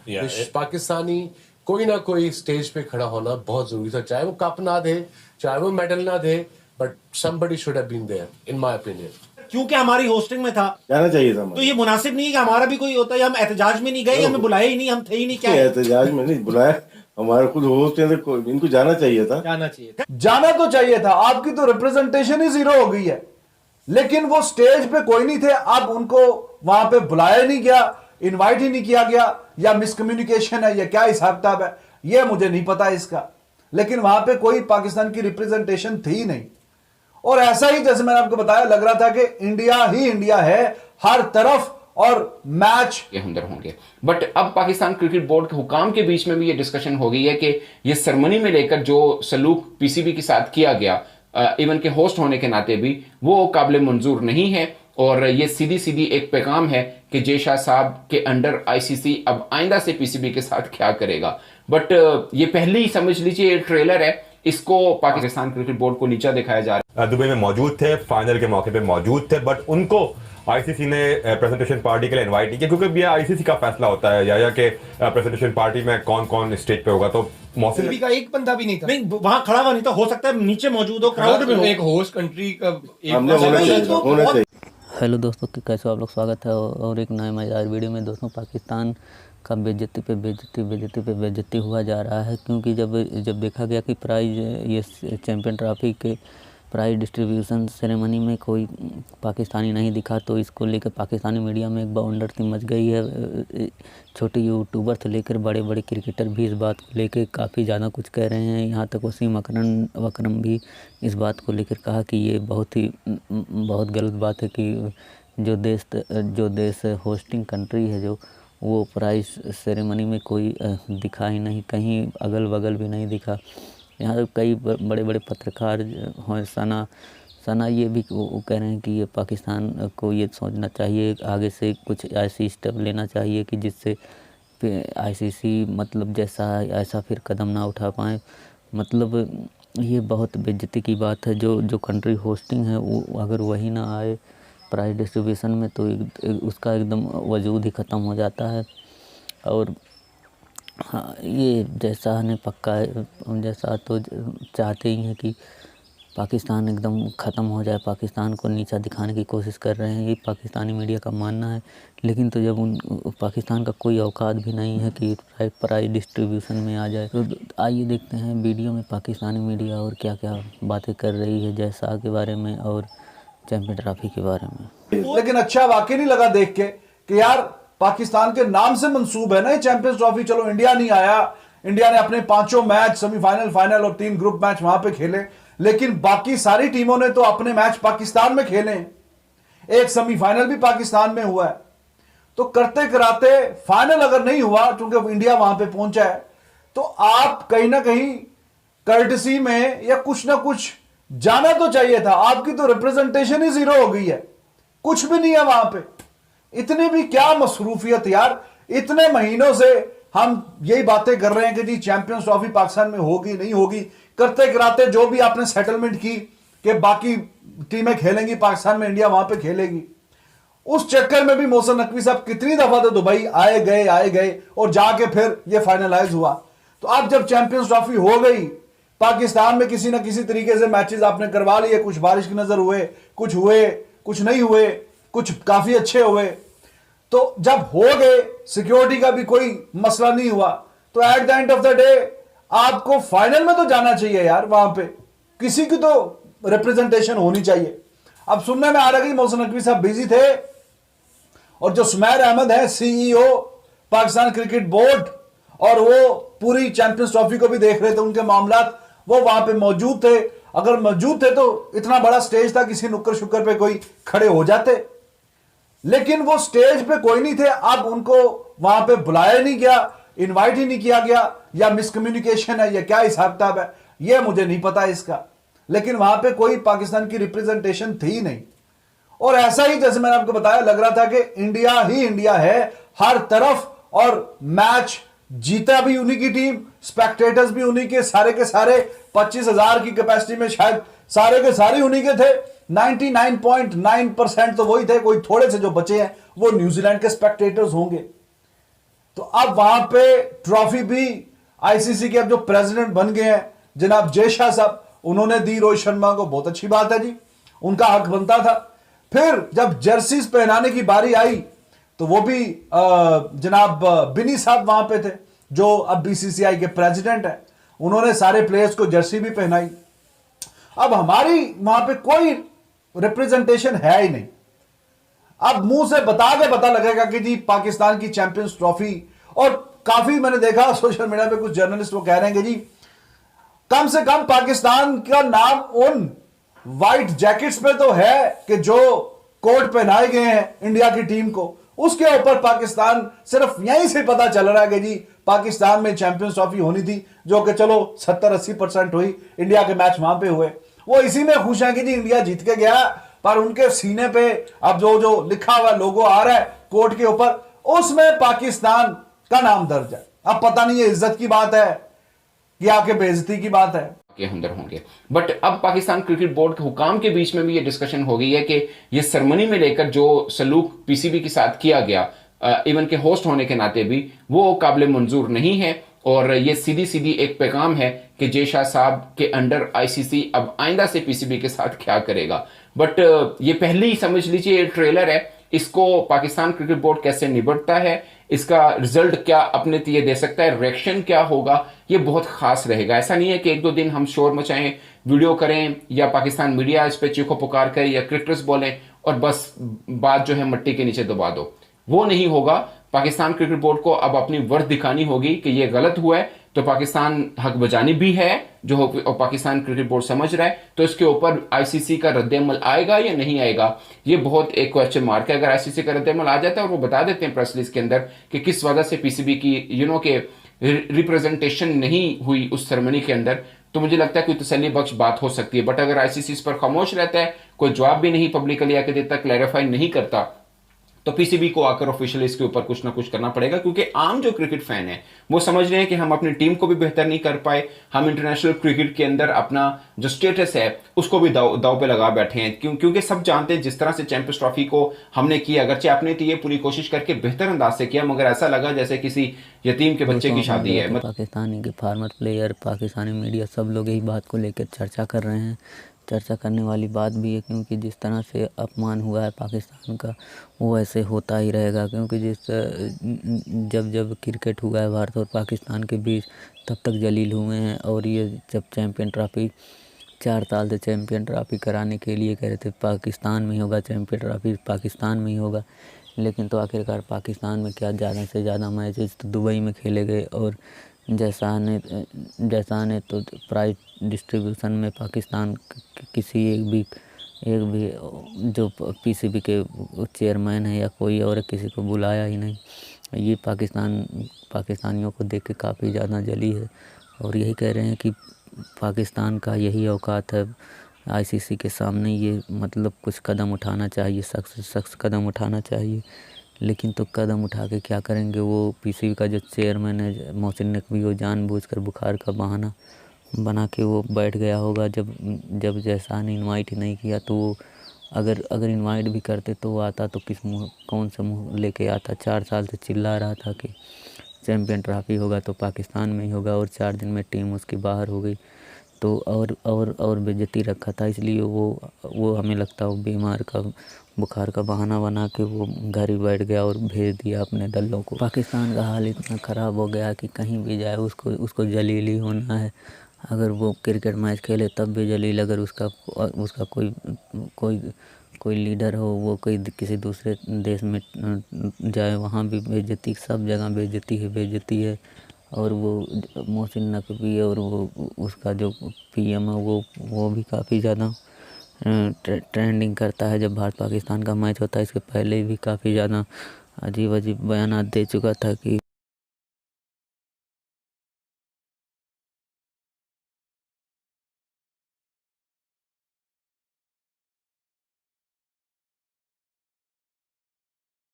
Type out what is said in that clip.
पाकिस्तानी कोई ना कोई स्टेज पे खड़ा होना बहुत जरूरी था, चाहे वो कप ना दे, चाहे वो मेडल ना दे, but somebody should have been there in my opinion. क्योंकि हमारी होस्टिंग में था, जाना चाहिए था। तो ये मुनासिब नहीं है कि हमारा भी कोई होता है। हम एहतजाज में नहीं गए, हमें बुलाया ही नहीं, हम थे ही नहीं। क्या एहतजाज में नहीं बुलाया, हमारे खुद होस्ट हैं, तो इनको जाना चाहिए था। जाना तो चाहिए था। आपकी तो रिप्रेजेंटेशन ही जीरो हो गई है, लेकिन वो स्टेज पे कोई नहीं थे। अब उनको वहां पे बुलाया नहीं गया, इनवाइट ही नहीं किया गया, या मिसकम्युनिकेशन है या क्या हिसाब किताब है, ये मुझे नहीं पता इसका। लेकिन वहां पे कोई पाकिस्तान की रिप्रेजेंटेशन थी नहीं। और ऐसा ही जैसे मैंने आपको बताया, लग रहा था कि इंडिया ही इंडिया है हर तरफ और मैच के अंदर होंगे। बट अब पाकिस्तान क्रिकेट बोर्ड के हुकाम के बीच में भी ये डिस्कशन हो गई है कि ये सेरेमनी में लेकर जो सलूक पीसीबी के साथ किया गया, इवन के होस्ट होने के नाते भी, वो काबिल मंजूर नहीं है। और ये सीधी सीधी एक पैगाम है कि जय शाह साहब के अंडर आईसीसी अब आइंदा से पीसीबी के साथ क्या करेगा। बट ये पहली समझ लीजिए ट्रेलर है, इसको पाकिस्तान क्रिकेट बोर्ड को नीचा दिखाया जा रहा है। दुबई में मौजूद थे, फाइनल के मौके पे मौजूद थे, बट उनको आईसीसी ने प्रेजेंटेशन पार्टी के लिए इनवाइट नहीं किया, क्योंकि ये आईसीसी का फैसला होता है या के प्रेजेंटेशन पार्टी में कौन कौन स्टेज पे होगा। तो मौसम का एक बंदा भी नहीं था, नहीं वहां खड़ा हुआ नहीं था। हो सकता है नीचे मौजूद हो, क्राउड में हो, एक होस्ट कंट्री का होना चाहिए। हेलो दोस्तों, कैसे हो आप लोग? स्वागत है और एक नए मजेदार वीडियो में। दोस्तों, पाकिस्तान का बेइज्जती हुआ जा रहा है, क्योंकि जब देखा गया कि प्राइज, ये चैंपियन ट्रॉफी के प्राइज डिस्ट्रीब्यूशन सेरेमनी में कोई पाकिस्तानी नहीं दिखा, तो इसको लेकर पाकिस्तानी मीडिया में एक बाउंडर सी मच गई है। छोटे यूट्यूबर से लेकर बड़े बड़े क्रिकेटर भी इस बात को लेकर काफ़ी ज़्यादा कुछ कह रहे हैं। यहाँ तक वसीम अकरम भी इस बात को लेकर कहा कि ये बहुत गलत बात है कि जो देश होस्टिंग कंट्री है, जो वो प्राइज सेरेमनी में कोई दिखा ही नहीं, कहीं अगल बगल भी नहीं दिखा। यहाँ कई बड़े बड़े पत्रकार हैं, सना ये भी वो कह रहे हैं कि ये पाकिस्तान को ये सोचना चाहिए, आगे से कुछ ऐसी स्टेप लेना चाहिए कि जिससे आईसीसी मतलब ऐसा फिर कदम ना उठा पाए। मतलब ये बहुत बेइज्जती की बात है। जो कंट्री होस्टिंग है, वो अगर वही ना आए प्राइज डिस्ट्रीब्यूशन में, तो उसका एकदम वजूद ही ख़त्म हो जाता है। और हाँ, ये जैसा ने पक्का है, जैसा तो चाहते ही हैं कि पाकिस्तान एकदम ख़त्म हो जाए, पाकिस्तान को नीचा दिखाने की कोशिश कर रहे हैं, ये पाकिस्तानी मीडिया का मानना है। लेकिन तो जब पाकिस्तान का कोई औकात भी नहीं है कि प्राइज डिस्ट्रीब्यूशन में आ जाए, तो आइए देखते हैं वीडियो में पाकिस्तानी मीडिया और क्या क्या बातें कर रही है जय शाह के बारे में और चैंपियन ट्रॉफी के बारे में। लेकिन अच्छा वाकई नहीं लगा देख के कि यार पाकिस्तान के नाम से मंसूब है ना ये चैंपियंस ट्रॉफी। चलो इंडिया नहीं आया, इंडिया ने अपने 5 मैच, सेमीफाइनल, फाइनल और 3 ग्रुप मैच वहां पे खेले, लेकिन बाकी सारी टीमों ने तो अपने मैच पाकिस्तान में खेले। एक सेमीफाइनल भी पाकिस्तान में हुआ है। तो करते कराते फाइनल अगर नहीं हुआ, क्योंकि इंडिया वहां पे पहुंचा है, तो आप कहीं ना कहीं कर्टसी में या कुछ ना कुछ जाना तो चाहिए था। आपकी तो रिप्रेजेंटेशन ही जीरो हो गई है, कुछ भी नहीं है वहां पे। इतनी भी क्या मसरूफियत यार। इतने महीनों से हम यही बातें कर रहे हैं कि जी चैंपियंस ट्रॉफी पाकिस्तान में होगी नहीं होगी, करते कराते जो भी आपने सेटलमेंट की कि बाकी टीमें खेलेंगी पाकिस्तान में, इंडिया वहां पे खेलेगी, उस चक्कर में भी मोहसिन नकवी साहब कितनी दफा तो दुबई आए गए और जाके फिर ये फाइनलाइज हुआ। तो अब जब चैंपियंस ट्रॉफी हो गई, पाकिस्तान में किसी ना किसी तरीके से मैचेस आपने करवा लिए, कुछ बारिश की नजर हुए, कुछ नहीं हुए, कुछ काफी अच्छे हुए। तो जब हो गए, सिक्योरिटी का भी कोई मसला नहीं हुआ, तो at the end of the day आपको फाइनल में तो जाना चाहिए यार। वहां पे किसी की तो रिप्रेजेंटेशन होनी चाहिए। अब सुनने में आ रहा है कि मोहसिन नकवी साहब बिजी थे, और जो सुमैर अहमद है सीईओ पाकिस्तान क्रिकेट बोर्ड, और वो पूरी चैंपियंस ट्रॉफी को भी देख रहे थे, उनके मामलात, वो वहां पे मौजूद थे। अगर मौजूद थे तो इतना बड़ा स्टेज था, किसी नुक्कड़ शुक्कर पे कोई खड़े हो जाते, लेकिन वो स्टेज पे कोई नहीं थे। अब उनको वहां पे बुलाया नहीं गया, इनवाइट ही नहीं किया गया, या मिसकम्युनिकेशन है या क्या हिसाब किताब है, ये मुझे नहीं पता इसका। लेकिन वहां पे कोई पाकिस्तान की रिप्रेजेंटेशन थी नहीं। और ऐसा ही जैसे मैंने आपको बताया, लग रहा था कि इंडिया ही इंडिया है हर तरफ, और मैच जीता भी उन्हीं की टीम, स्पेक्टेटर्स भी उन्हीं के सारे 25,000 की कैपेसिटी में शायद सारे के सारे उन्हीं के थे। 99.9% तो वही थे, कोई थोड़े से जो बचे हैं वो न्यूजीलैंड के स्पेक्टेटर्स होंगे। तो अब वहां पे ट्रॉफी भी आईसीसी के अब जो प्रेसिडेंट बन गए हैं जनाब जय शाह साहब, उन्होंने दी रोहित शर्मा को, बहुत अच्छी बात है जी, उनका हक बनता था। फिर जब जर्सीज पहनाने की बारी आई तो वो भी जनाब बिनी साहब वहां पे थे, जो अब बीसीसीआई के प्रेसिडेंट है, उन्होंने सारे प्लेयर्स को जर्सी भी पहनाई। अब हमारी वहां पे कोई रिप्रेजेंटेशन है ही नहीं। अब मुंह से बता के पता लगेगा कि जी पाकिस्तान की चैंपियंस ट्रॉफी, और काफी मैंने देखा सोशल मीडिया पे कुछ जर्नलिस्ट वो कह रहे हैं कि जी कम से कम पाकिस्तान का नाम उन व्हाइट जैकेट्स पे तो है कि जो कोट पहनाए गए हैं इंडिया की टीम को, उसके ऊपर पाकिस्तान, सिर्फ यहीं से पता चल रहा है कि जी पाकिस्तान में चैंपियंस ट्रॉफी होनी थी, जो कि चलो 70-80% हुई, इंडिया के मैच वहां पे हुए, वो इसी में खुश हैं कि जी इंडिया जीत के गया। पर उनके सीने पे अब जो लिखा हुआ लोगो आ रहा है कोट के ऊपर, उसमें पाकिस्तान का नाम दर्ज है। अब पता नहीं ये इज्जत की बात है कि आपके बेइज्जती की बात है के अंदर होंगे। बट अब पाकिस्तान क्रिकेट बोर्ड के हुकाम के बीच में भी ये डिस्कशन हो गई है कि ये सेरेमनी में लेकर जो सलूक पीसीबी के साथ किया गया, इवन के होस्ट होने के नाते भी, वो काबिल मंजूर नहीं है। और ये सीधी सीधी एक पैगाम है कि जय शाह साहब के अंडर आईसीसी अब आइंदा से पीसीबी के साथ क्या करेगा। बट ये पहले ही समझ लीजिए ट्रेलर है, इसको पाकिस्तान क्रिकेट बोर्ड कैसे निपटता है, इसका रिजल्ट क्या अपने ये दे सकता है, रिएक्शन क्या होगा, ये बहुत खास रहेगा। ऐसा नहीं है कि एक दो दिन हम शोर मचाएं, वीडियो करें, या पाकिस्तान मीडिया इस पे चीखो पुकार करे, या क्रिकेटर्स बोलें और बस बात जो है मट्टी के नीचे दबा दो, वो नहीं होगा। पाकिस्तान क्रिकेट बोर्ड को अब अपनी वर्थ दिखानी होगी कि ये गलत हुआ है, तो पाकिस्तान हक बजानी भी है जो पाकिस्तान क्रिकेट बोर्ड समझ रहा है, तो इसके ऊपर आईसीसी का रद्द-ए-अमल आएगा या नहीं आएगा, ये बहुत एक क्वेश्चन मार्क है। अगर आईसीसी का रद्द-ए-अमल आ जाता है और वो बता देते हैं प्रेस रिलीज के अंदर कि किस वजह से पीसीबी की के रिप्रेजेंटेशन नहीं हुई उस सेरेमनी के अंदर, तो मुझे लगता है कोई तसल्ली बख्श बात हो सकती है। बट अगर आईसीसी इस पर खामोश रहता है, कोई जवाब भी नहीं पब्लिकली आके देता, क्लैरिफाई नहीं करता, तो पीसीबी को आकर ऑफिशियली इसके ऊपर कुछ ना कुछ करना पड़ेगा। क्योंकि आम जो क्रिकेट फैन है वो समझ रहे हैं कि हम अपनी टीम को भी बेहतर नहीं कर पाए, हम इंटरनेशनल क्रिकेट के अंदर अपना जो स्टेटस है उसको भी दाव पे लगा बैठे हैं। क्योंकि सब जानते हैं जिस तरह से चैंपियंस ट्रॉफी को हमने किया, अगरचे आपने तो ये पूरी कोशिश करके बेहतर अंदाज से किया, मगर ऐसा लगा जैसे किसी यतीम के बच्चे की शादी है। पाकिस्तानी के फार्मर प्लेयर, पाकिस्तानी मीडिया, सब लोग यही बात को लेकर चर्चा कर रहे हैं। चर्चा करने वाली बात भी है, क्योंकि जिस तरह से अपमान हुआ है पाकिस्तान का, वो ऐसे होता ही रहेगा। क्योंकि जब क्रिकेट हुआ है भारत और पाकिस्तान के बीच, तब तक जलील हुए हैं। और ये जब चैम्पियन ट्रॉफी 4 साल से चैम्पियन ट्रॉफी कराने के लिए कह रहे थे पाकिस्तान में ही होगा, चैम्पियन ट्रॉफी पाकिस्तान में ही होगा, लेकिन तो आखिरकार पाकिस्तान में क्या, ज़्यादा से ज़्यादा मैचेस तो दुबई में खेले गए। और जैसा ने तो प्राइज डिस्ट्रीब्यूशन में पाकिस्तान किसी एक भी जो पीसीबी के चेयरमैन है या कोई और किसी को बुलाया ही नहीं। ये पाकिस्तानियों को देख के काफ़ी ज़्यादा जली है, और यही कह रहे हैं कि पाकिस्तान का यही औकात है आईसीसी के सामने। ये मतलब कुछ कदम उठाना चाहिए, सख्त कदम उठाना चाहिए। लेकिन तो कदम उठा के क्या करेंगे? वो पीसीबी का जो चेयरमैन है मोहसिन नकवी, वो जानबूझकर बुखार का बहाना बना के वो बैठ गया होगा। जब जैसा ने इनवाइट ही नहीं किया, तो वो अगर इनवाइट भी करते तो वो आता तो कौन सा मुँह लेके आता। 4 साल से चिल्ला रहा था कि चैम्पियन ट्रॉफी होगा तो पाकिस्तान में ही होगा, और 4 दिन में टीम उसकी बाहर हो गई, तो और बेइज्जती रखा था। इसलिए वो हमें लगता है वो बीमार का बुखार का बहाना बना के वो घर ही बैठ गया और भेज दिया अपने दलों को। पाकिस्तान का हाल इतना ख़राब हो गया कि कहीं भी जाए उसको जलील ही होना है। अगर वो क्रिकेट मैच खेले तब भी जलील, अगर उसका कोई लीडर हो, वो किसी दूसरे देश में जाए, वहाँ भी बेइज्जती, सब जगह बेइज्जती है। और वो मोहसिन नकवी और वो उसका जो पीएम है वो भी काफ़ी ज़्यादा ट्रेंडिंग करता है। जब भारत पाकिस्तान का मैच होता है, इसके पहले भी काफ़ी ज़्यादा अजीब बयान दे चुका था कि